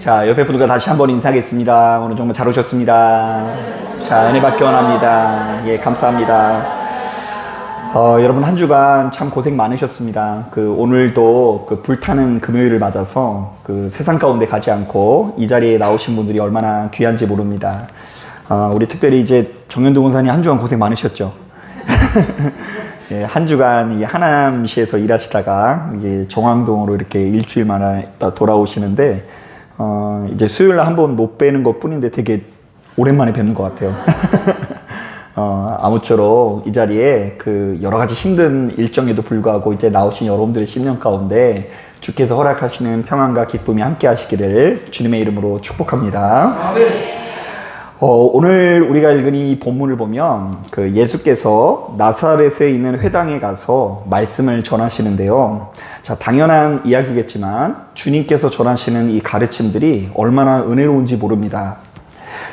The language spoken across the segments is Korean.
자, 옆에 분들과 다시 한번 인사하겠습니다. 오늘 정말 잘 오셨습니다. 자, 은혜 받기 원합니다. 예, 감사합니다. 여러분 한 주간 참 고생 많으셨습니다. 오늘도 불타는 금요일을 맞아서 세상 가운데 가지 않고 이 자리에 나오신 분들이 얼마나 귀한지 모릅니다. 우리 특별히 이제 정현두 권사님 한 주간 고생 많으셨죠? 예, 한 주간 이 하남시에서 일하시다가 이게 정왕동으로 이렇게 일주일 만에 돌아오시는데 이제 수요일 날 한 번 못 뵈는 것 뿐인데 되게 오랜만에 뵙는 것 같아요. 아무쪼록 이 자리에 여러 가지 힘든 일정에도 불구하고 이제 나오신 여러분들의 심령 가운데 주께서 허락하시는 평안과 기쁨이 함께 하시기를 주님의 이름으로 축복합니다. 오늘 우리가 읽은 이 본문을 보면 예수께서 나사렛에 있는 회당에 가서 말씀을 전하시는데요. 자, 당연한 이야기겠지만 주님께서 전하시는 이 가르침들이 얼마나 은혜로운지 모릅니다.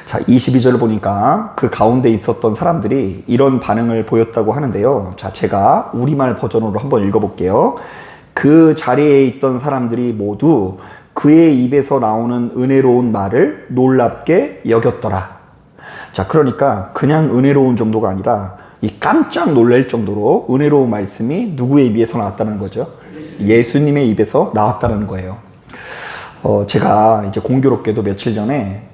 자, 22절을 보니까 그 가운데 있었던 사람들이 이런 반응을 보였다고 하는데요. 자, 제가 우리말 버전으로 한번 읽어볼게요. 그 자리에 있던 사람들이 모두 그의 입에서 나오는 은혜로운 말을 놀랍게 여겼더라. 자, 그러니까 그냥 은혜로운 정도가 아니라 이 깜짝 놀랄 정도로 은혜로운 말씀이 누구의 입에서 나왔다는 거죠? 예수님의 입에서 나왔다는 거예요. 제가 이제 공교롭게도 며칠 전에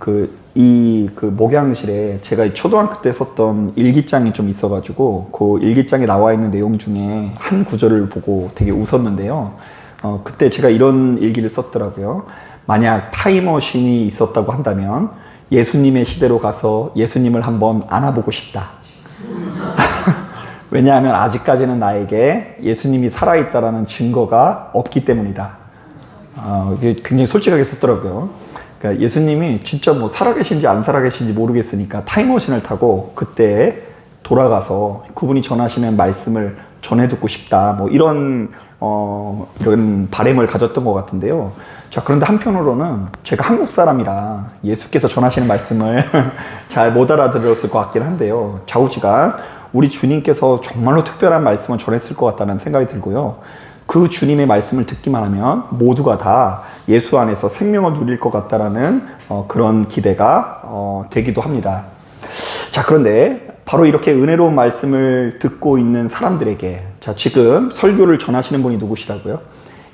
목양실에 제가 초등학교 때 썼던 일기장이 좀 있어가지고 그 일기장에 나와 있는 내용 중에 한 구절을 보고 되게 웃었는데요. 그때 제가 이런 일기를 썼더라고요. 만약 타임머신이 있었다고 한다면 예수님의 시대로 가서 예수님을 한번 안아보고 싶다. 왜냐하면 아직까지는 나에게 예수님이 살아있다라는 증거가 없기 때문이다. 이게 굉장히 솔직하게 썼더라고요. 그러니까 예수님이 진짜 뭐 살아계신지 안 살아계신지 모르겠으니까 타임머신을 타고 그때 돌아가서 그분이 전하시는 말씀을 전해 듣고 싶다. 뭐 이런 바람을 가졌던 것 같은데요. 자, 그런데 한편으로는 제가 한국 사람이라 예수께서 전하시는 말씀을 잘 못 알아들었을 것 같긴 한데요. 좌우지간 우리 주님께서 정말로 특별한 말씀을 전했을 것 같다는 생각이 들고요. 그 주님의 말씀을 듣기만 하면 모두가 다 예수 안에서 생명을 누릴 것 같다라는 그런 기대가 되기도 합니다. 자, 그런데 바로 이렇게 은혜로운 말씀을 듣고 있는 사람들에게 자, 지금 설교를 전하시는 분이 누구시라고요?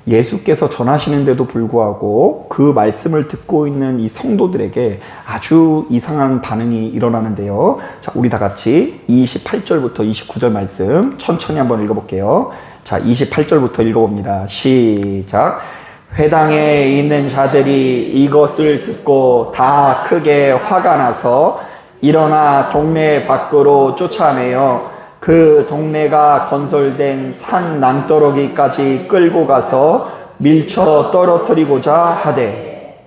예수께서 전하시는데도 불구하고 그 말씀을 듣고 있는 이 성도들에게 아주 이상한 반응이 일어나는데요. 자, 우리 다 같이 28절부터 29절 말씀 천천히 한번 읽어볼게요. 자, 28절부터 읽어봅니다. 시작. 회당에 있는 자들이 이것을 듣고 다 크게 화가 나서 일어나 동네 밖으로 쫓아내어 그 동네가 건설된 산 낭떠러기까지 끌고 가서 밀쳐 떨어뜨리고자 하되.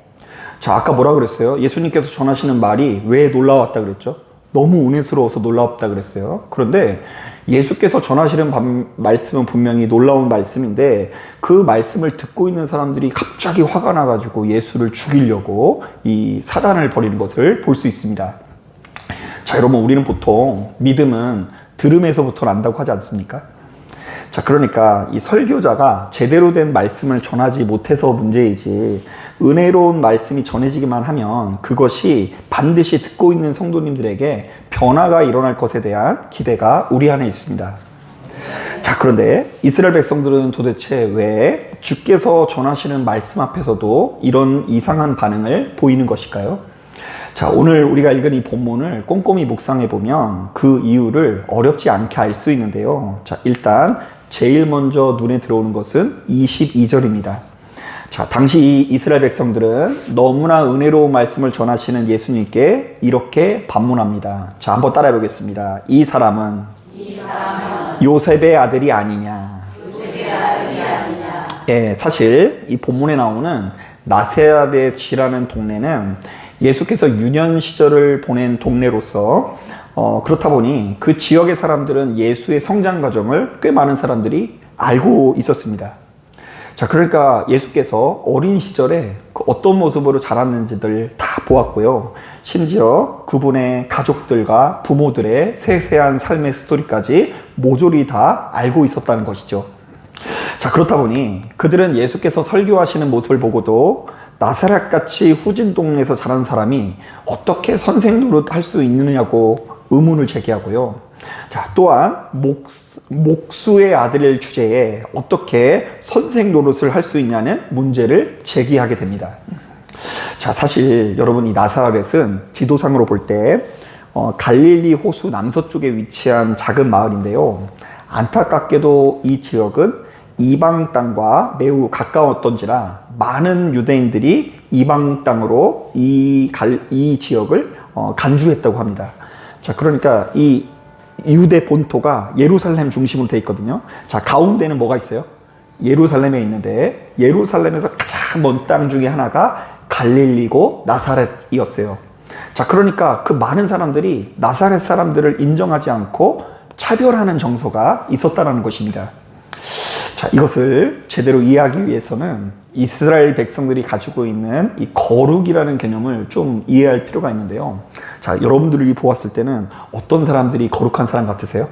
자, 아까 뭐라 그랬어요? 예수님께서 전하시는 말이 왜 놀라웠다 그랬죠? 너무 은혜스러워서 놀라웠다 그랬어요. 그런데 예수께서 전하시는 말씀은 분명히 놀라운 말씀인데 그 말씀을 듣고 있는 사람들이 갑자기 화가 나가지고 예수를 죽이려고 이 사단을 벌이는 것을 볼 수 있습니다. 자, 여러분, 우리는 보통 믿음은 들음에서부터 난다고 하지 않습니까? 자, 그러니까 이 설교자가 제대로 된 말씀을 전하지 못해서 문제이지 은혜로운 말씀이 전해지기만 하면 그것이 반드시 듣고 있는 성도님들에게 변화가 일어날 것에 대한 기대가 우리 안에 있습니다. 자, 그런데 이스라엘 백성들은 도대체 왜 주께서 전하시는 말씀 앞에서도 이런 이상한 반응을 보이는 것일까요? 자, 오늘 우리가 읽은 이 본문을 꼼꼼히 묵상해 보면 그 이유를 어렵지 않게 알 수 있는데요. 자, 일단 제일 먼저 눈에 들어오는 것은 22절입니다. 자, 당시 이 이스라엘 백성들은 너무나 은혜로운 말씀을 전하시는 예수님께 이렇게 반문합니다. 자, 한번 따라해 보겠습니다. 이 사람은 요셉의 아들이 아니냐. 예, 사실 이 본문에 나오는 나사렛이라는 동네는 예수께서 유년 시절을 보낸 동네로서 그렇다 보니 그 지역의 사람들은 예수의 성장 과정을 꽤 많은 사람들이 알고 있었습니다. 자, 그러니까 예수께서 어린 시절에 어떤 모습으로 자랐는지들 다 보았고요. 심지어 그분의 가족들과 부모들의 세세한 삶의 스토리까지 모조리 다 알고 있었다는 것이죠. 자, 그렇다 보니 그들은 예수께서 설교하시는 모습을 보고도 나사렛같이 후진 동네에서 자란 사람이 어떻게 선생 노릇 할 수 있느냐고 의문을 제기하고요. 자, 또한 목수의 아들을 주제에 어떻게 선생 노릇을 할 수 있냐는 문제를 제기하게 됩니다. 자, 사실 여러분, 이 나사렛은 지도상으로 볼 때 갈릴리 호수 남서쪽에 위치한 작은 마을인데요. 안타깝게도 이 지역은 이방 땅과 매우 가까웠던지라 많은 유대인들이 이방 땅으로 이 지역을 간주했다고 합니다. 자, 그러니까 이 유대 본토가 예루살렘 중심으로 돼 있거든요. 자, 가운데는 뭐가 있어요? 예루살렘에 있는데, 예루살렘에서 가장 먼 땅 중에 하나가 갈릴리고 나사렛이었어요. 자, 그러니까 그 많은 사람들이 나사렛 사람들을 인정하지 않고 차별하는 정서가 있었다는 것입니다. 자, 이것을 제대로 이해하기 위해서는 이스라엘 백성들이 가지고 있는 이 거룩이라는 개념을 좀 이해할 필요가 있는데요. 자, 여러분들이 보았을 때는 어떤 사람들이 거룩한 사람 같으세요?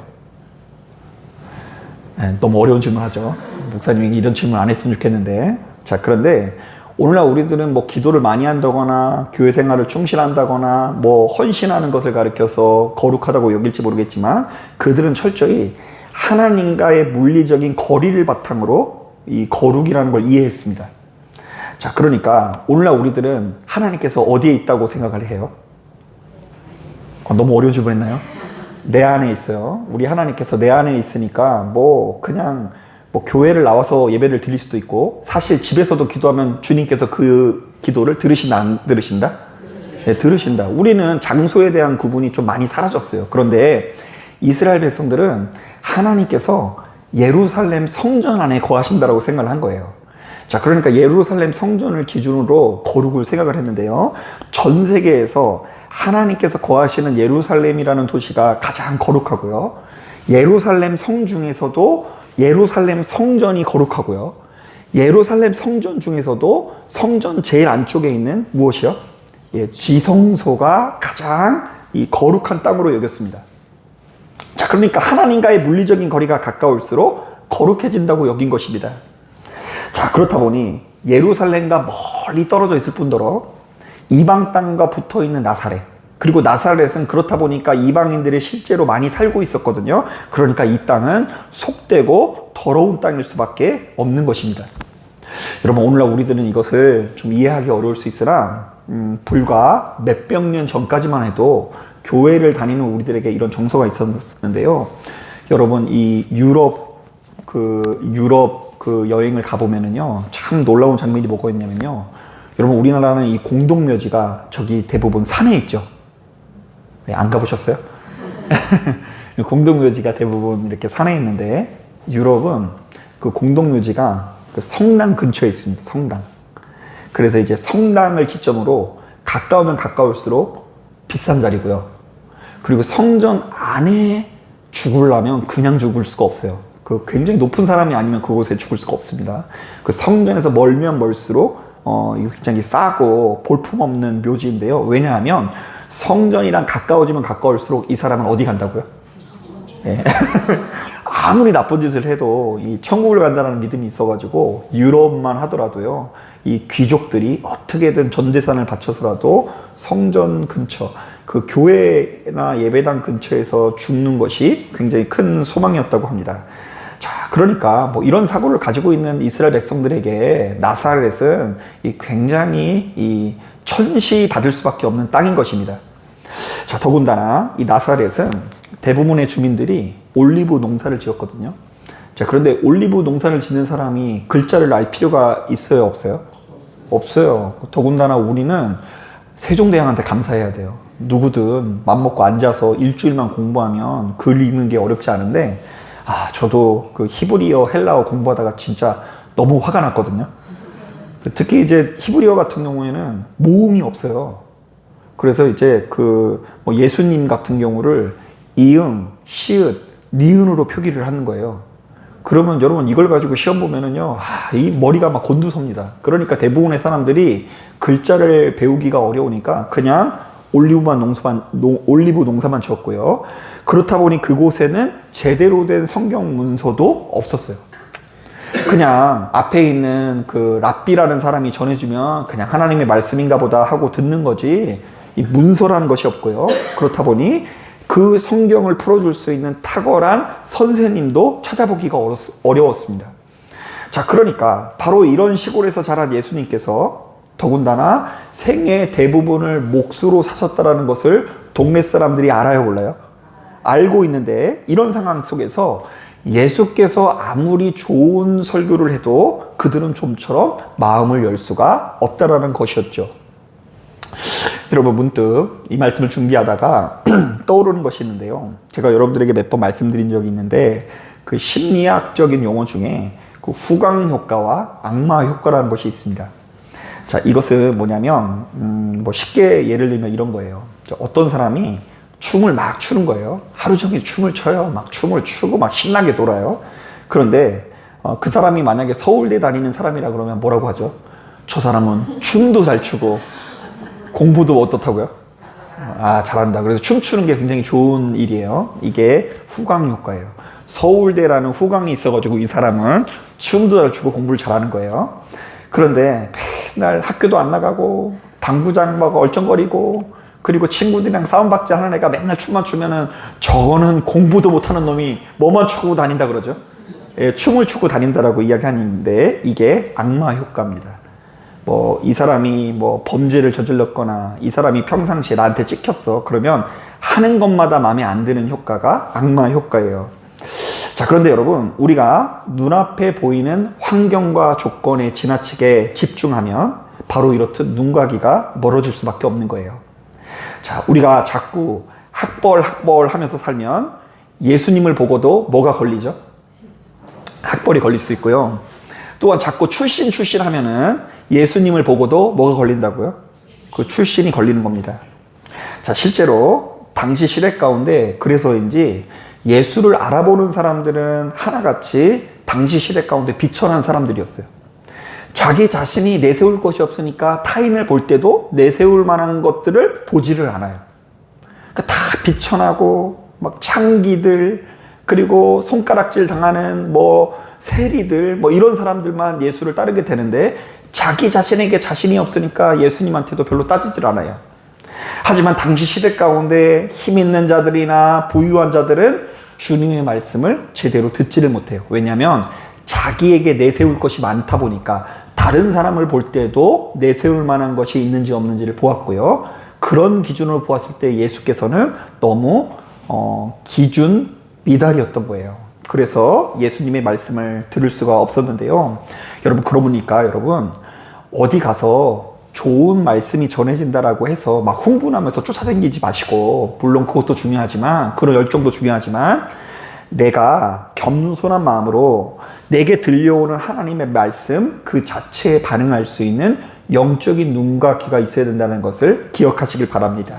네, 너무 어려운 질문 하죠. 목사님이 이런 질문 안 했으면 좋겠는데. 자, 그런데 오늘날 우리들은 뭐 기도를 많이 한다거나 교회 생활을 충실한다거나 뭐 헌신하는 것을 가리켜서 거룩하다고 여길지 모르겠지만, 그들은 철저히 하나님과의 물리적인 거리를 바탕으로 이 거룩이라는 걸 이해했습니다. 자, 그러니까 오늘날 우리들은 하나님께서 어디에 있다고 생각을 해요? 너무 어려운 질문 했나요? 내 안에 있어요. 우리 하나님께서 내 안에 있으니까 뭐 그냥 뭐 교회를 나와서 예배를 드릴 수도 있고, 사실 집에서도 기도하면 주님께서 그 기도를 들으신다, 안 들으신다? 네, 들으신다. 우리는 장소에 대한 구분이 좀 많이 사라졌어요. 그런데 이스라엘 백성들은 하나님께서 예루살렘 성전 안에 거하신다라고 생각을 한 거예요. 자, 그러니까 예루살렘 성전을 기준으로 거룩을 생각을 했는데요. 전 세계에서 하나님께서 거하시는 예루살렘이라는 도시가 가장 거룩하고요. 예루살렘 성 중에서도 예루살렘 성전이 거룩하고요. 예루살렘 성전 중에서도 성전 제일 안쪽에 있는 무엇이요? 예, 지성소가 가장 이 거룩한 땅으로 여겼습니다. 자, 그러니까 하나님과의 물리적인 거리가 가까울수록 거룩해진다고 여긴 것입니다. 자, 그렇다 보니 예루살렘과 멀리 떨어져 있을 뿐더러 이방 땅과 붙어 있는 나사렛, 그리고 나사렛은 그렇다 보니까 이방인들이 실제로 많이 살고 있었거든요. 그러니까 이 땅은 속되고 더러운 땅일 수밖에 없는 것입니다. 여러분, 오늘날 우리들은 이것을 좀 이해하기 어려울 수 있으나 불과 몇백 년 전까지만 해도 교회를 다니는 우리들에게 이런 정서가 있었는데요. 여러분, 이 유럽 여행을 가보면은요, 참 놀라운 장면이 뭐가 있냐면요. 여러분, 우리나라는 이 공동묘지가 저기 대부분 산에 있죠. 네, 안 가보셨어요? 공동묘지가 대부분 이렇게 산에 있는데, 유럽은 그 공동묘지가 그 성당 근처에 있습니다. 성당. 그래서 이제 성당을 기점으로 가까우면 가까울수록 비싼 자리고요. 그리고 성전 안에 죽으려면 그냥 죽을 수가 없어요. 그 굉장히 높은 사람이 아니면 그곳에 죽을 수가 없습니다. 그 성전에서 멀면 멀수록 이거 굉장히 싸고 볼품없는 묘지인데요. 왜냐하면 성전이랑 가까워지면 가까울수록 이 사람은 어디 간다고요? 예. 아무리 나쁜 짓을 해도 이 천국을 간다는 믿음이 있어가지고 유럽만 하더라도요, 이 귀족들이 어떻게든 전 재산을 바쳐서라도 성전 근처, 그 교회나 예배당 근처에서 죽는 것이 굉장히 큰 소망이었다고 합니다. 자, 그러니까 뭐 이런 사고를 가지고 있는 이스라엘 백성들에게 나사렛은 굉장히 이 천시 받을 수밖에 없는 땅인 것입니다. 자, 더군다나 이 나사렛은 대부분의 주민들이 올리브 농사를 지었거든요. 자, 그런데 올리브 농사를 짓는 사람이 글자를 알 필요가 있어요, 없어요? 없어요. 더군다나 우리는 세종대왕한테 감사해야 돼요. 누구든 맘먹고 앉아서 일주일만 공부하면 글 읽는 게 어렵지 않은데, 저도 그 히브리어, 헬라어 공부하다가 진짜 너무 화가 났거든요. 특히 이제 히브리어 같은 경우에는 모음이 없어요. 그래서 이제 뭐 예수님 같은 경우를 이응, 시읒, 니은으로 표기를 하는 거예요. 그러면 여러분 이걸 가지고 시험 보면은요, 이 머리가 막 곤두섭니다. 그러니까 대부분의 사람들이 글자를 배우기가 어려우니까 그냥 올리브 농사만 지었고요. 그렇다 보니 그곳에는 제대로 된 성경 문서도 없었어요. 그냥 앞에 있는 그 랍비라는 사람이 전해주면 그냥 하나님의 말씀인가 보다 하고 듣는 거지 이 문서라는 것이 없고요. 그렇다 보니 그 성경을 풀어줄 수 있는 탁월한 선생님도 찾아보기가 어려웠습니다. 자, 그러니까 바로 이런 시골에서 자란 예수님께서 더군다나 생애의 대부분을 몫으로 사셨다는 것을 동네 사람들이 알아요, 몰라요? 알고 있는데 이런 상황 속에서 예수께서 아무리 좋은 설교를 해도 그들은 좀처럼 마음을 열 수가 없다라는 것이었죠. 여러분, 문득 이 말씀을 준비하다가 떠오르는 것이 있는데요. 제가 여러분들에게 몇 번 말씀드린 적이 있는데 그 심리학적인 용어 중에 그 후광 효과와 악마 효과라는 것이 있습니다. 자, 이것은 뭐냐면 뭐 쉽게 예를 들면 이런 거예요. 어떤 사람이 춤을 막 추는 거예요. 하루 종일 춤을 춰요. 막 춤을 추고 막 신나게 놀아요. 그런데 그 사람이 만약에 서울대 다니는 사람이라 그러면 뭐라고 하죠? 저 사람은 춤도 잘 추고 공부도 어떻다고요? 아, 잘한다. 그래서 춤추는 게 굉장히 좋은 일이에요. 이게 후광 효과예요. 서울대라는 후광이 있어가지고 이 사람은 춤도 잘 추고 공부를 잘하는 거예요. 그런데 맨날 학교도 안 나가고 당구장 막 얼쩡거리고 그리고 친구들이랑 싸움박자 하는 애가 맨날 춤만 추면은 저거는 공부도 못하는 놈이 뭐만 추고 다닌다 그러죠. 예, 춤을 추고 다닌다라고 이야기하는데 이게 악마 효과입니다. 뭐 이 사람이 뭐 범죄를 저질렀거나 이 사람이 평상시에 나한테 찍혔어. 그러면 하는 것마다 마음에 안 드는 효과가 악마 효과예요. 자, 그런데 여러분, 우리가 눈앞에 보이는 환경과 조건에 지나치게 집중하면 바로 이렇듯 눈과 귀가 멀어질 수밖에 없는 거예요. 자, 우리가 자꾸 학벌 하면서 살면 예수님을 보고도 뭐가 걸리죠? 학벌이 걸릴 수 있고요. 또한 자꾸 출신 하면은 예수님을 보고도 뭐가 걸린다고요? 그 출신이 걸리는 겁니다. 자, 실제로 당시 시대 가운데 그래서인지 예수를 알아보는 사람들은 하나같이 당시 시대 가운데 비천한 사람들이었어요. 자기 자신이 내세울 것이 없으니까 타인을 볼 때도 내세울 만한 것들을 보지를 않아요. 그러니까 다 비천하고 막 창기들 그리고 손가락질 당하는 뭐 세리들 뭐 이런 사람들만 예수를 따르게 되는데 자기 자신에게 자신이 없으니까 예수님한테도 별로 따지질 않아요. 하지만 당시 시대 가운데 힘 있는 자들이나 부유한 자들은 주님의 말씀을 제대로 듣지를 못해요. 왜냐하면 자기에게 내세울 것이 많다 보니까 다른 사람을 볼 때도 내세울 만한 것이 있는지 없는지를 보았고요. 그런 기준으로 보았을 때 예수께서는 너무 기준 미달이었던 거예요. 그래서 예수님의 말씀을 들을 수가 없었는데요. 여러분, 그러고 보니까 여러분 어디 가서 좋은 말씀이 전해진다라고 해서 막 흥분하면서 쫓아다니지 마시고, 물론 그것도 중요하지만 그런 열정도 중요하지만 내가 겸손한 마음으로 내게 들려오는 하나님의 말씀 그 자체에 반응할 수 있는 영적인 눈과 귀가 있어야 된다는 것을 기억하시길 바랍니다.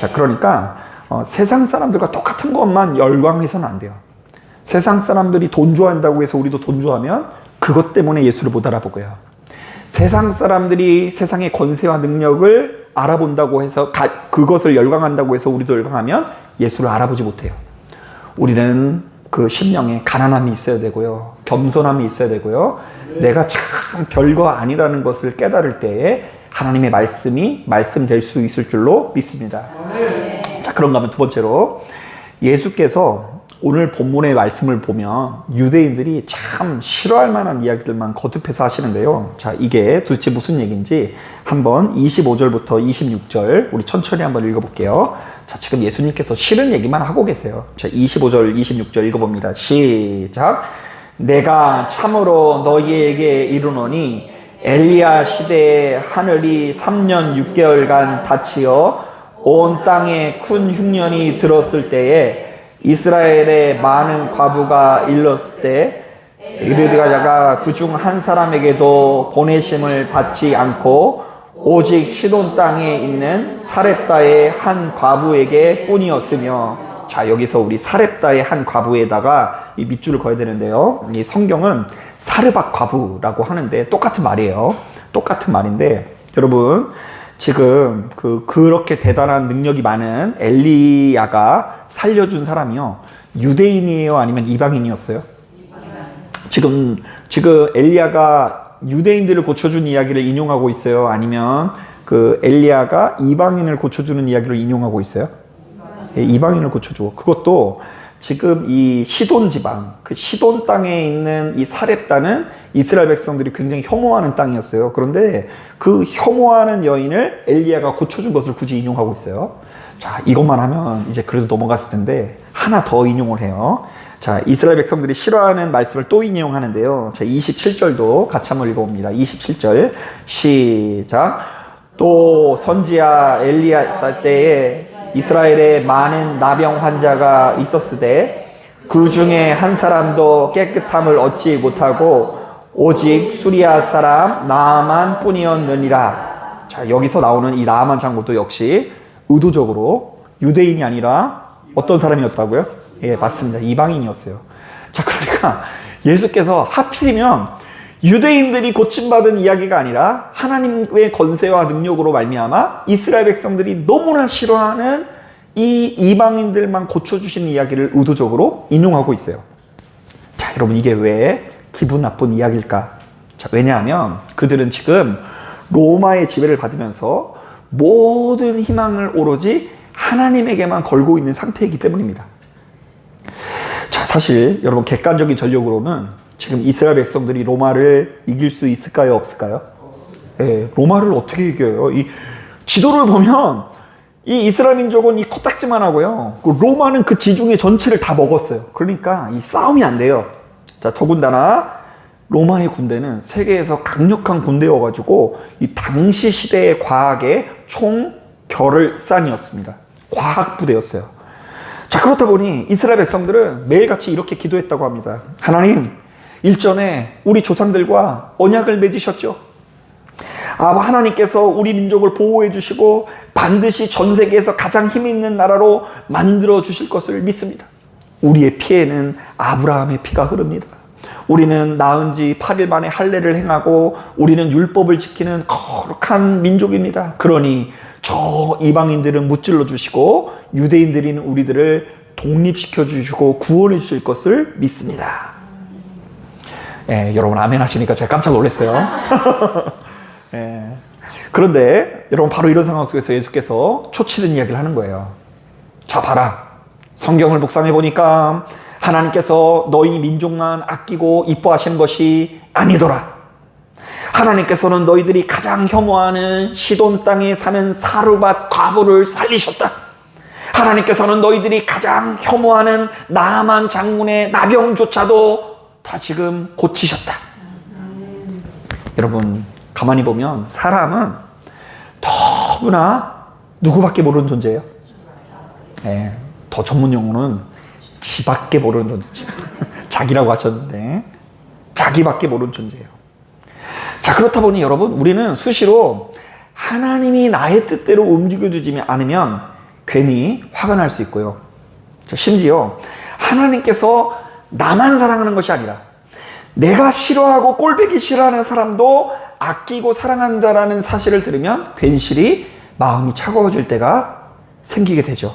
자, 그러니까 세상 사람들과 똑같은 것만 열광해서는 안 돼요. 세상 사람들이 돈 좋아한다고 해서 우리도 돈 좋아하면 그것 때문에 예수를 못 알아보고요. 세상 사람들이 세상의 권세와 능력을 알아본다고 해서 그것을 열광한다고 해서 우리도 열광하면 예수를 알아보지 못해요. 우리는 그 심령에 가난함이 있어야 되고요. 겸손함이 있어야 되고요. 내가 참 별거 아니라는 것을 깨달을 때에 하나님의 말씀이 말씀될 수 있을 줄로 믿습니다. 자, 그런가 하면 두 번째로 예수께서 오늘 본문의 말씀을 보면 유대인들이 참 싫어할 만한 이야기들만 거듭해서 하시는데요. 자, 이게 도대체 무슨 얘기인지 한번 25절부터 26절 우리 천천히 한번 읽어볼게요. 자, 지금 예수님께서 싫은 얘기만 하고 계세요. 자, 25절, 26절 읽어봅니다. 시작. 내가 참으로 너희에게 이르노니 엘리야 시대에 하늘이 3년 6개월간 닫히어 온 땅에 큰 흉년이 들었을 때에 이스라엘의 많은 과부가 일렀을 때 의뢰자가 그중 한 사람에게도 보내심을 받지 않고 오직 시돈 땅에 있는 사렙다의 한 과부에게 뿐이었으며. 자, 여기서 우리 사렙다의 한 과부에다가 이 밑줄을 그어야 되는데요. 이 성경은 사르밧 과부라고 하는데 똑같은 말이에요. 똑같은 말인데 여러분, 지금 그렇게 대단한 능력이 많은 엘리야가 살려준 사람이요, 유대인이에요, 아니면 이방인이었어요? 지금 엘리야가 유대인들을 고쳐준 이야기를 인용하고 있어요? 아니면 그 엘리야가 이방인을 고쳐주는 이야기를 인용하고 있어요? 예, 이방인을 고쳐줘. 그것도 지금 이 시돈 지방, 그 시돈 땅에 있는 이 사렙다는 이스라엘 백성들이 굉장히 혐오하는 땅이었어요. 그런데 그 혐오하는 여인을 엘리야가 고쳐준 것을 굳이 인용하고 있어요. 자, 이것만 하면 이제 그래도 넘어갔을 텐데 하나 더 인용을 해요. 자, 이스라엘 백성들이 싫어하는 말씀을 또 인용하는데요. 자, 27절도 같이 한번 읽어봅니다. 27절 시작. 또 선지자 엘리야 살 때에 이스라엘에 많은 나병 환자가 있었으되 그 중에 한 사람도 깨끗함을 얻지 못하고 오직 수리아 사람 나아만 뿐이었느니라. 자, 여기서 나오는 이 나아만 장군도 역시 의도적으로 유대인이 아니라 어떤 사람이었다고요? 예, 맞습니다. 이방인이었어요. 자, 그러니까 예수께서 하필이면 유대인들이 고침받은 이야기가 아니라 하나님의 권세와 능력으로 말미암아 이스라엘 백성들이 너무나 싫어하는 이 이방인들만 고쳐주신 이야기를 의도적으로 인용하고 있어요. 자, 여러분, 이게 왜 기분 나쁜 이야기일까? 자, 왜냐하면 그들은 지금 로마의 지배를 받으면서 모든 희망을 오로지 하나님에게만 걸고 있는 상태이기 때문입니다. 자, 사실 여러분, 객관적인 전력으로는 지금 이스라엘 백성들이 로마를 이길 수 있을까요? 없을까요? 예, 로마를 어떻게 이겨요? 이 지도를 보면 이 이스라엘 민족은 이 코딱지만 하고요. 로마는 그 지중해 전체를 다 먹었어요. 그러니까 이 싸움이 안 돼요. 자, 더군다나 로마의 군대는 세계에서 강력한 군대여가지고 이 당시 시대의 과학의 총결을산이었습니다. 과학부대였어요. 자, 그렇다 보니 이스라엘 백성들은 매일같이 이렇게 기도했다고 합니다. 하나님, 일전에 우리 조상들과 언약을 맺으셨죠. 하나님께서 우리 민족을 보호해 주시고 반드시 전 세계에서 가장 힘 있는 나라로 만들어 주실 것을 믿습니다. 우리의 피에는 아브라함의 피가 흐릅니다. 우리는 낳은 지 8일 만에 할례를 행하고 우리는 율법을 지키는 거룩한 민족입니다. 그러니 저 이방인들은 무찔러 주시고 유대인들인 우리들을 독립시켜 주시고 구원해 주실 것을 믿습니다. 예, 여러분 아멘 하시니까 제가 깜짝 놀랐어요. 예. 그런데 여러분, 바로 이런 상황 속에서 예수께서 초치는 이야기를 하는 거예요. 자, 봐라. 성경을 묵상해 보니까 하나님께서 너희 민족만 아끼고 이뻐하시는 것이 아니더라. 하나님께서는 너희들이 가장 혐오하는 시돈 땅에 사는 사르밧 과부를 살리셨다. 하나님께서는 너희들이 가장 혐오하는 나아만 장군의 나병조차도 다 지금 고치셨다. 여러분, 가만히 보면 사람은 너무나 누구밖에 모르는 존재예요. 네, 더 전문 용어는 지밖에 모르는 존재죠. 자기라고 하셨는데 자기밖에 모르는 존재예요. 자, 그렇다 보니 여러분, 우리는 수시로 하나님이 나의 뜻대로 움직여주지 않으면 괜히 화가 날 수 있고요. 심지어 하나님께서 나만 사랑하는 것이 아니라 내가 싫어하고 꼴보기 싫어하는 사람도 아끼고 사랑한다라는 사실을 들으면 괜시리 마음이 차가워질 때가 생기게 되죠.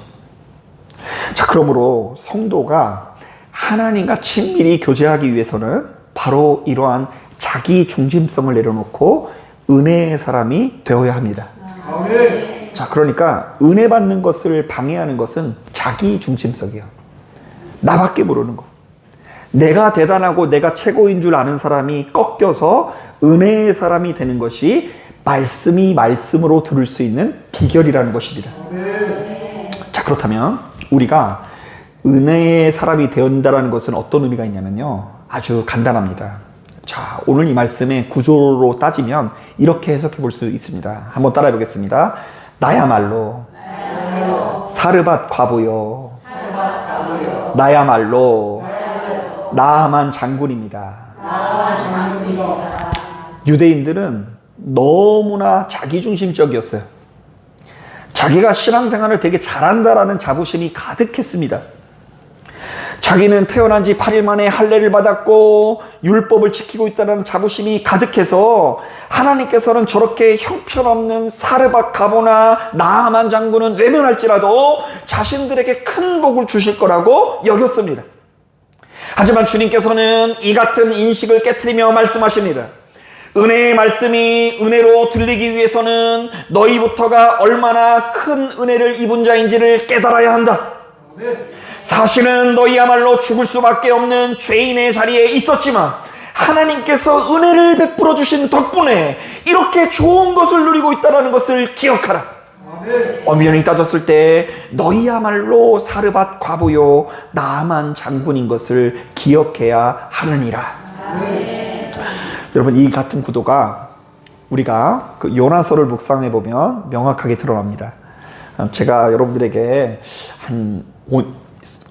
자, 그러므로 성도가 하나님과 친밀히 교제하기 위해서는 바로 이러한 자기 중심성을 내려놓고 은혜의 사람이 되어야 합니다. 아멘. 자, 그러니까 은혜 받는 것을 방해하는 것은 자기 중심성이에요. 나밖에 모르는 거. 내가 대단하고 내가 최고인 줄 아는 사람이 꺾여서 은혜의 사람이 되는 것이 말씀이 말씀으로 들을 수 있는 비결이라는 것입니다. 자, 그렇다면 우리가 은혜의 사람이 되었다는 것은 어떤 의미가 있냐면요, 아주 간단합니다. 자, 오늘 이 말씀의 구조로 따지면 이렇게 해석해 볼 수 있습니다. 한번 따라해 보겠습니다. 나야말로 사르밧 과부요, 나야말로 나아만 장군입니다. 유대인들은 너무나 자기중심적이었어요. 자기가 신앙생활을 되게 잘한다라는 자부심이 가득했습니다. 자기는 태어난 지 8일 만에 할례를 받았고 율법을 지키고 있다는 자부심이 가득해서 하나님께서는 저렇게 형편없는 사르밧 과부나 나아만 장군은 외면할지라도 자신들에게 큰 복을 주실 거라고 여겼습니다. 하지만 주님께서는 이 같은 인식을 깨트리며 말씀하십니다. 은혜의 말씀이 은혜로 들리기 위해서는 너희부터가 얼마나 큰 은혜를 입은 자인지를 깨달아야 한다. 사실은 너희야말로 죽을 수밖에 없는 죄인의 자리에 있었지만 하나님께서 은혜를 베풀어 주신 덕분에 이렇게 좋은 것을 누리고 있다는 것을 기억하라. 엄연히 따졌을 때 너희야말로 사르밧 과부요 나아만 장군인 것을 기억해야 하느니라. 여러분, 이 같은 구도가 우리가 그 요나서를 묵상해 보면 명확하게 드러납니다. 제가 여러분들에게 한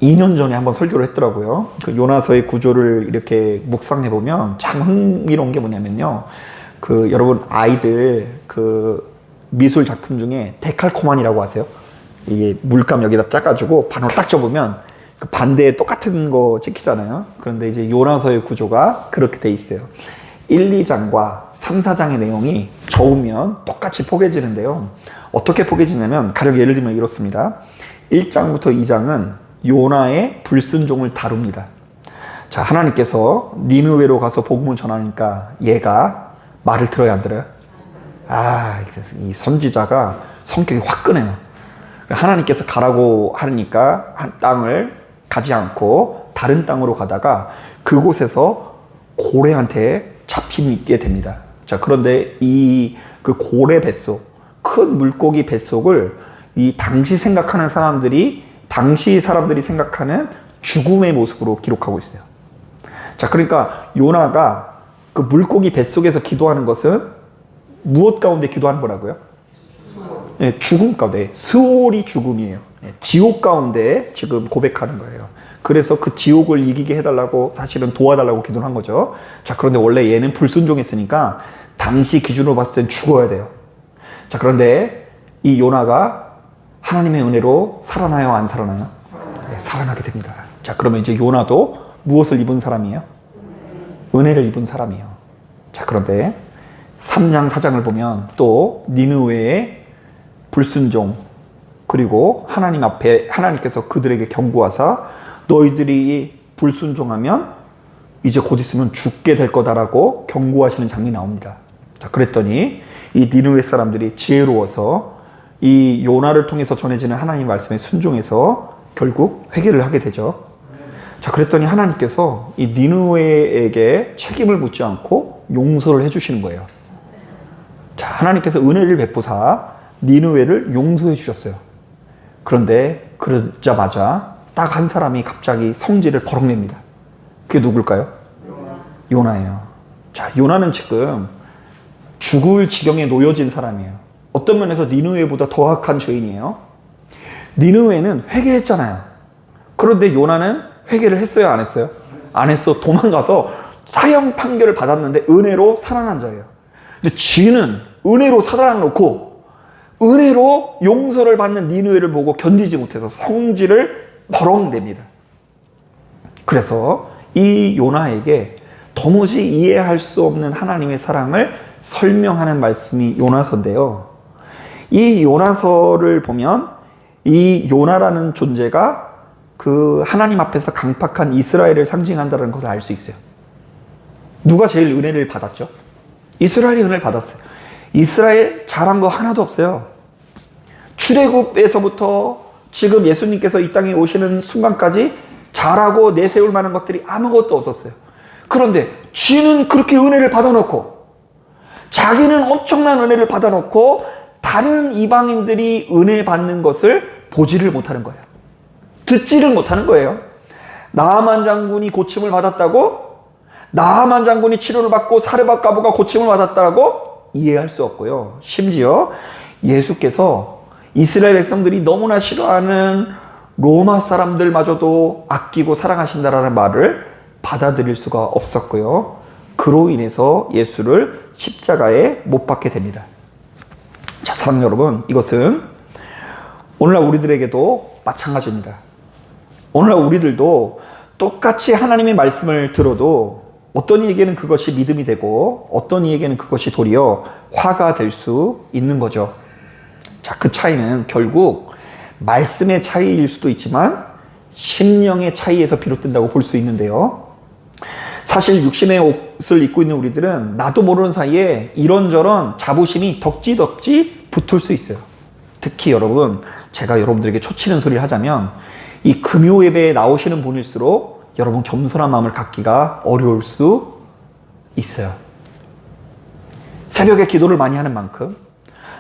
2년 전에 한번 설교를 했더라고요. 그 요나서의 구조를 이렇게 묵상해 보면 참 흥미로운 게 뭐냐면요. 그 여러분 아이들 그 미술 작품 중에 데칼코마니라고 아세요? 이게 물감 여기다 짜가지고 반으로 딱 접으면 그 반대에 똑같은 거 찍히잖아요. 그런데 이제 요나서의 구조가 그렇게 돼 있어요. 1, 2장과 3, 4장의 내용이 적으면 똑같이 포개지는데요. 어떻게 포개지냐면 가령 예를 들면 이렇습니다. 1장부터 2장은 요나의 불순종을 다룹니다. 자, 하나님께서 니느웨로 가서 복음을 전하니까 얘가 말을 들어야 안 들어요? 이 선지자가 성격이 화끈해요. 하나님께서 가라고 하니까 한 땅을 가지 않고 다른 땅으로 가다가 그곳에서 고래한테 잡히게 됩니다. 자, 그런데 그 고래 뱃속, 큰 물고기 뱃속을 이 당시 사람들이 생각하는 죽음의 모습으로 기록하고 있어요. 자, 그러니까 요나가 그 물고기 뱃속에서 기도하는 것은 무엇 가운데 기도하는 거라고요? 네, 죽음 가운데. 스올이 죽음이에요. 네, 지옥 가운데 지금 고백하는 거예요. 그래서 그 지옥을 이기게 해달라고, 사실은 도와달라고 기도를 한 거죠. 자, 그런데 원래 얘는 불순종했으니까 당시 기준으로 봤을 땐 죽어야 돼요. 자, 그런데 이 요나가 하나님의 은혜로 살아나요, 안 살아나요? 네, 살아나게 됩니다. 자, 그러면 이제 요나도 무엇을 입은 사람이에요? 은혜를 입은 사람이에요. 자, 그런데 3장, 4장을 보면 또 니느웨의 불순종, 그리고 하나님 앞에 하나님께서 그들에게 경고하사 너희들이 불순종하면 이제 곧 있으면 죽게 될 거다라고 경고하시는 장면이 나옵니다. 자, 그랬더니 이 니느웨 사람들이 지혜로워서 이 요나를 통해서 전해지는 하나님 말씀에 순종해서 결국 회개를 하게 되죠. 자, 그랬더니 하나님께서 이 니느웨에게 책임을 묻지 않고 용서를 해주시는 거예요. 자, 하나님께서 은혜를 베푸사 니느웨를 용서해 주셨어요. 그런데 그러자마자 딱 한 사람이 갑자기 성질을 버럭 냅니다. 그게 누굴까요? 요나예요. 자, 요나는 지금 죽을 지경에 놓여진 사람이에요. 어떤 면에서 니느웨보다 더 악한 죄인이에요. 니느웨는 회개했잖아요. 그런데 요나는 회개를 했어요, 안 했어요? 안 했어. 도망가서 사형 판결을 받았는데 은혜로 살아난 자예요. 근데 쥐는 은혜로 살아놓고 은혜로 용서를 받는 니느웨를 보고 견디지 못해서 성질을 버럭 냅니다. 그래서 이 요나에게 도무지 이해할 수 없는 하나님의 사랑을 설명하는 말씀이 요나서인데요. 이 요나서를 보면 이 요나라는 존재가 그 하나님 앞에서 강팍한 이스라엘을 상징한다는 것을 알 수 있어요. 누가 제일 은혜를 받았죠? 이스라엘이 은혜를 받았어요. 이스라엘 잘한 거 하나도 없어요. 출애굽에서부터 지금 예수님께서 이 땅에 오시는 순간까지 잘하고 내세울 만한 것들이 아무것도 없었어요. 그런데 쥐는 그렇게 은혜를 받아놓고 자기는 엄청난 은혜를 받아놓고 다른 이방인들이 은혜 받는 것을 보지를 못하는 거예요. 듣지를 못하는 거예요. 나아만 장군이 고침을 받았다고? 나아만 장군이 치료를 받고 사르밧 과부가 고침을 받았다고? 이해할 수 없고요. 심지어 예수께서 이스라엘 백성들이 너무나 싫어하는 로마 사람들마저도 아끼고 사랑하신다라는 말을 받아들일 수가 없었고요. 그로 인해서 예수를 십자가에 못 박게 됩니다. 자, 사랑하는 여러분, 이것은 오늘날 우리들에게도 마찬가지입니다. 오늘날 우리들도 똑같이 하나님의 말씀을 들어도 어떤 이에게는 그것이 믿음이 되고 어떤 이에게는 그것이 도리어 화가 될 수 있는 거죠. 자, 그 차이는 결국 말씀의 차이일 수도 있지만 심령의 차이에서 비롯된다고 볼 수 있는데요. 사실 육신의 옷을 입고 있는 우리들은 나도 모르는 사이에 이런저런 자부심이 덕지덕지 붙을 수 있어요. 특히 여러분, 제가 여러분들에게 초치는 소리를 하자면 이 금요 예배에 나오시는 분일수록 여러분 겸손한 마음을 갖기가 어려울 수 있어요. 새벽에 기도를 많이 하는 만큼,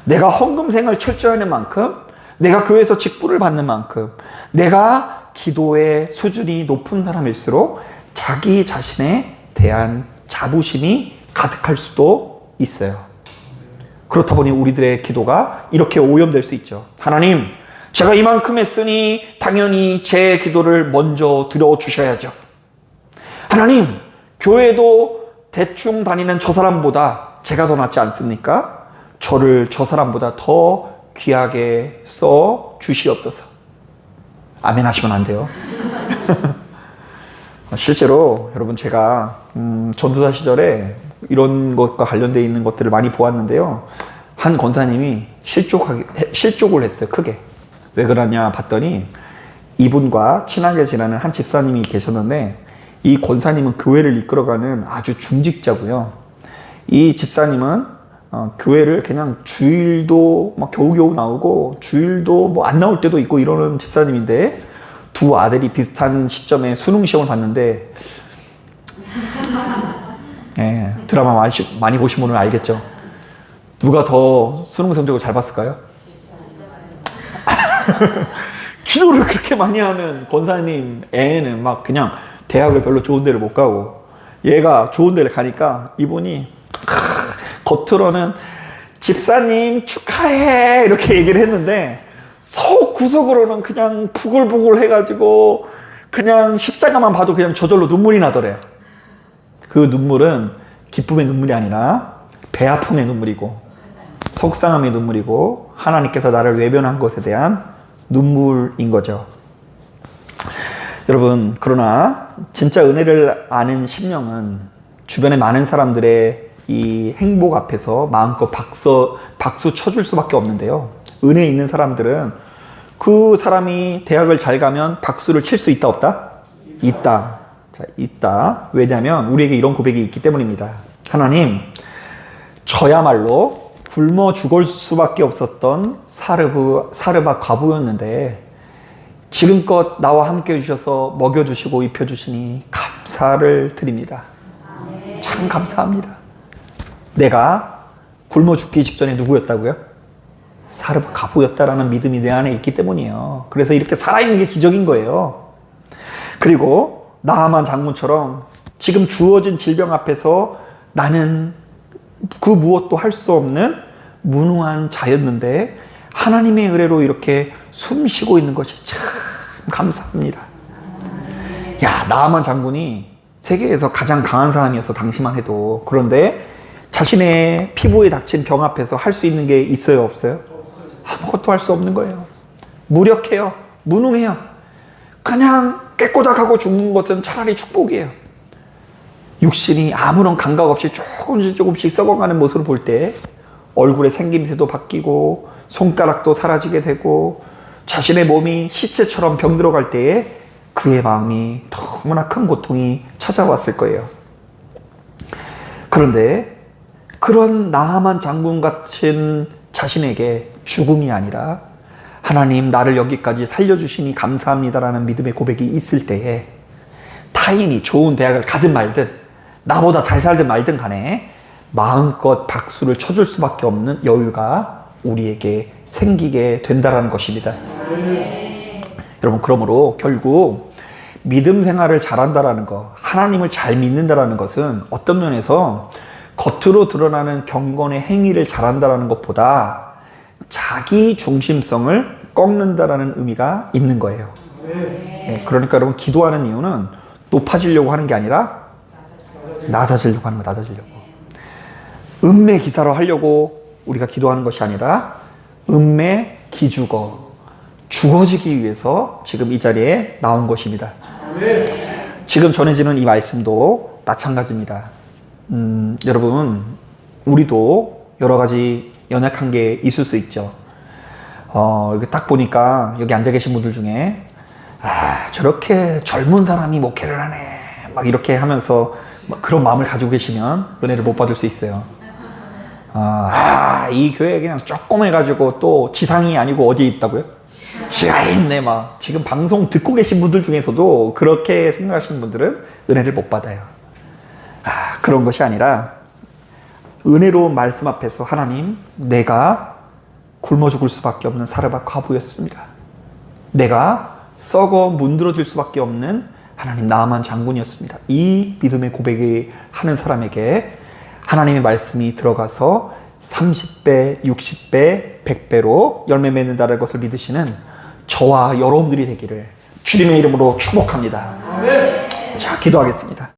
내가 헌금생활 철저히 하는 만큼, 내가 교회에서 직분을 받는 만큼, 내가 기도의 수준이 높은 사람일수록 자기 자신에 대한 자부심이 가득할 수도 있어요. 그렇다 보니 우리들의 기도가 이렇게 오염될 수 있죠. 하나님, 제가 이만큼 했으니 당연히 제 기도를 먼저 들어주셔야죠. 하나님, 교회도 대충 다니는 저 사람보다 제가 더 낫지 않습니까? 저를 저 사람보다 더 귀하게 써 주시옵소서. 아멘 하시면 안 돼요. 실제로 여러분, 제가 전도사 시절에 이런 것과 관련되어 있는 것들을 많이 보았는데요. 한 권사님이 실족을 했어요. 크게. 왜 그러냐 봤더니 이분과 친하게 지내는 한 집사님이 계셨는데, 이 권사님은 교회를 이끌어가는 아주 중직자고요. 이 집사님은 교회를 그냥 주일도 막 겨우겨우 나오고 주일도 뭐 안 나올 때도 있고 이러는 집사님인데, 두 아들이 비슷한 시점에 수능 시험을 봤는데, 예, 드라마 많이 보신 분은 알겠죠. 누가 더 수능 성적을 잘 봤을까요? 기도를 그렇게 많이 하는 권사님 애는 막 그냥 대학을 별로 좋은 데를 못 가고, 얘가 좋은 데를 가니까 이분이 겉으로는 집사님 축하해 이렇게 얘기를 했는데, 속 구석으로는 그냥 부글부글 해가지고 그냥 십자가만 봐도 그냥 저절로 눈물이 나더래. 그 눈물은 기쁨의 눈물이 아니라 배 아픔의 눈물이고, 속상함의 눈물이고, 하나님께서 나를 외면한 것에 대한 눈물인 거죠. 여러분, 그러나 진짜 은혜를 아는 심령은 주변의 많은 사람들의 이 행복 앞에서 마음껏 박수 쳐줄 수밖에 없는데요. 은혜 있는 사람들은 그 사람이 대학을 잘 가면 박수를 칠 수 있다, 없다? 있다. 자, 있다. 왜냐하면 우리에게 이런 고백이 있기 때문입니다. 하나님, 저야말로 굶어 죽을 수밖에 없었던 사르바 과부였는데 지금껏 나와 함께 해주셔서 먹여주시고 입혀주시니 감사를 드립니다. 참 감사합니다. 내가 굶어 죽기 직전에 누구였다고요? 사르바 과부였다라는 믿음이 내 안에 있기 때문이에요. 그래서 이렇게 살아있는 게 기적인 거예요. 그리고 나아만 장군처럼 지금 주어진 질병 앞에서 나는 그 무엇도 할 수 없는 무능한 자였는데 하나님의 은혜로 이렇게 숨 쉬고 있는 것이 참 감사합니다. 야, 나아만 장군이 세계에서 가장 강한 사람이어서 당시만 해도. 그런데 자신의 피부에 닥친 병 앞에서 할 수 있는 게 있어요, 없어요? 아무것도 할 수 없는 거예요. 무력해요. 무능해요. 그냥 깨꼬닥하고 죽는 것은 차라리 축복이에요. 육신이 아무런 감각 없이 조금씩 썩어가는 모습을 볼 때 얼굴의 생김새도 바뀌고 손가락도 사라지게 되고 자신의 몸이 시체처럼 병들어갈 때에 그의 마음이 너무나 큰 고통이 찾아왔을 거예요. 그런데 그런 나아만 장군 같은 자신에게 죽음이 아니라 하나님, 나를 여기까지 살려주시니 감사합니다라는 믿음의 고백이 있을 때에 타인이 좋은 대학을 가든 말든 나보다 잘 살든 말든 간에 마음껏 박수를 쳐줄 수밖에 없는 여유가 우리에게 생기게 된다는 것입니다. 여러분, 그러므로 결국 믿음 생활을 잘한다라는 것, 하나님을 잘 믿는다라는 것은 어떤 면에서 겉으로 드러나는 경건의 행위를 잘한다라는 것보다 자기 중심성을 꺾는다라는 의미가 있는 거예요. 네, 그러니까 여러분, 기도하는 이유는 높아지려고 하는 게 아니라 낮아지려고 하는 거, 낮아지려고. 음매 기사로 하려고 우리가 기도하는 것이 아니라 음매 기죽어, 죽어지기 위해서 지금 이 자리에 나온 것입니다. 지금 전해지는 이 말씀도 마찬가지입니다. 여러분, 우리도 여러 가지 연약한 게 있을 수 있죠. 여기 딱 보니까 여기 앉아 계신 분들 중에 저렇게 젊은 사람이 목회를 하네. 막 이렇게 하면서 막 그런 마음을 가지고 계시면 은혜를 못 받을 수 있어요. 이 교회 그냥 조금 해가지고 또 지상이 아니고 어디에 있다고요? 지하에 있네. 막 지금 방송 듣고 계신 분들 중에서도 그렇게 생각하시는 분들은 은혜를 못 받아요. 그런 것이 아니라 은혜로운 말씀 앞에서 하나님, 내가 굶어 죽을 수밖에 없는 사르밧 과부였습니다. 내가 썩어 문드러질 수밖에 없는 하나님 나아만 장군이었습니다. 이 믿음의 고백을 하는 사람에게 하나님의 말씀이 들어가서 30배, 60배, 100배로 열매 맺는다는 것을 믿으시는 저와 여러분들이 되기를 주님의 이름으로 축복합니다. 자, 기도하겠습니다.